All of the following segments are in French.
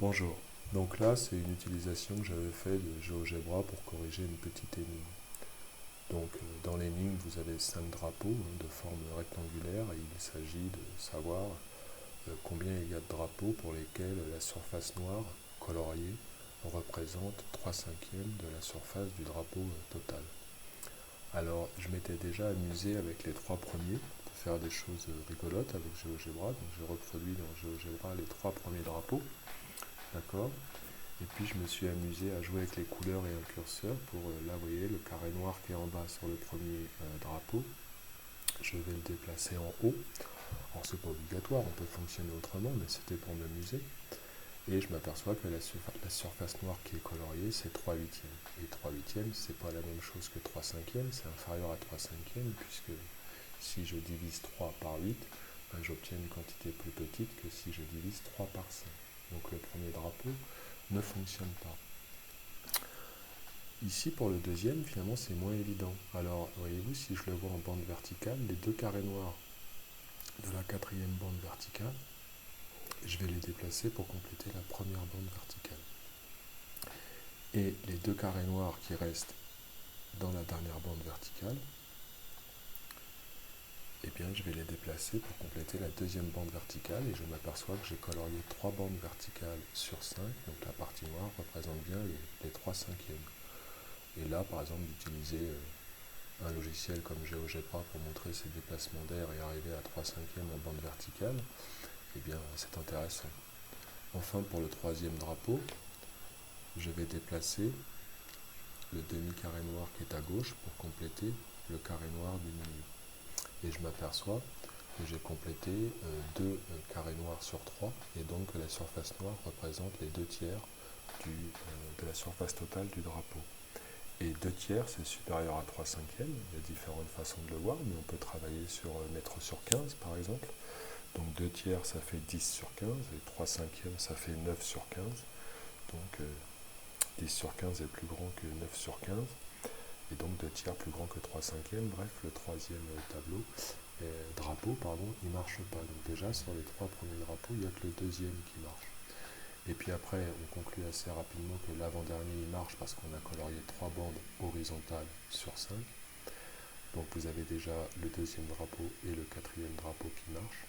Bonjour. Donc là, c'est une utilisation que j'avais fait de GeoGebra pour corriger une petite énigme. Donc dans l'énigme, vous avez 5 drapeaux de forme rectangulaire et il s'agit de savoir combien il y a de drapeaux pour lesquels la surface noire coloriée représente 3/5 de la surface du drapeau total. Alors, je m'étais déjà amusé avec les 3 premiers pour faire des choses rigolotes avec GeoGebra. Donc j'ai reproduit dans GeoGebra les 3 premiers drapeaux. D'accord. Et puis je me suis amusé à jouer avec les couleurs et un curseur pour, là vous voyez, le carré noir qui est en bas sur le premier drapeau. Je vais le déplacer en haut. Alors c'est pas obligatoire, on peut fonctionner autrement, mais c'était pour m'amuser. Et je m'aperçois que la surface noire qui est coloriée, c'est 3/8. Et 3/8, c'est pas la même chose que 3/5, c'est inférieur à 3/5, puisque si je divise 3 par 8, ben, j'obtiens une quantité plus petite que si je divise 3 par 5. Donc le premier drapeau ne fonctionne pas. Ici, pour le deuxième, finalement, c'est moins évident. Alors, voyez-vous, si je le vois en bande verticale, les deux carrés noirs de la quatrième bande verticale, je vais les déplacer pour compléter la première bande verticale. Et les deux carrés noirs qui restent dans la dernière bande verticale, eh bien, je vais les déplacer pour compléter la deuxième bande verticale et je m'aperçois que j'ai colorié 3 bandes verticales sur 5, donc la partie noire représente bien les 3/5. Et là, par exemple, d'utiliser un logiciel comme GeoGebra pour montrer ses déplacements d'air et arriver à 3/5 en bande verticale, eh bien c'est intéressant. Enfin, pour le troisième drapeau, je vais déplacer le demi-carré noir qui est à gauche pour compléter le carré noir du milieu. Et je m'aperçois que j'ai complété deux carrés noirs sur 3 et donc que la surface noire représente les 2/3 de la surface totale du drapeau. Et 2/3, c'est supérieur à 3/5. Il y a différentes façons de le voir, mais on peut travailler sur mètre sur 15 par exemple. Donc 2/3, ça fait 10 sur 15, et 3/5, ça fait 9 sur 15. Donc 10 sur 15 est plus grand que 9 sur 15, et donc 2/3 plus grand que 3/5. Bref, le troisième drapeau, il ne marche pas. Donc déjà, sur les 3 premiers drapeaux, il n'y a que le deuxième qui marche. Et puis après, on conclut assez rapidement que l'avant-dernier il marche parce qu'on a colorié 3 bandes horizontales sur 5. Donc vous avez déjà le deuxième drapeau et le quatrième drapeau qui marchent.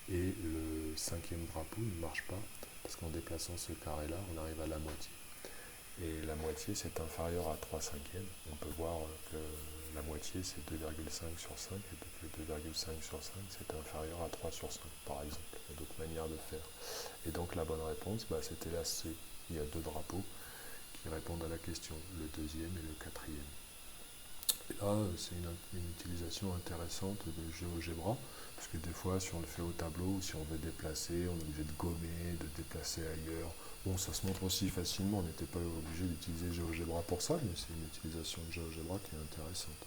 Et le cinquième drapeau ne marche pas parce qu'en déplaçant ce carré-là, on arrive à la moitié. Et la moitié, c'est inférieur à 3/5. On peut voir que la moitié, c'est 2,5 sur 5, et donc 2,5 sur 5, c'est inférieur à 3 sur 5, par exemple. Il y a d'autres manières de faire. Et donc la bonne réponse, c'était la C. Il y a 2 drapeaux qui répondent à la question, le deuxième et le quatrième. Et là, c'est une utilisation intéressante de GeoGebra, parce que des fois, si on le fait au tableau, si on veut déplacer, on est obligé de gommer, de déplacer ailleurs. Bon, ça se montre aussi facilement, on n'était pas obligé d'utiliser GeoGebra pour ça, mais c'est une utilisation de GeoGebra qui est intéressante.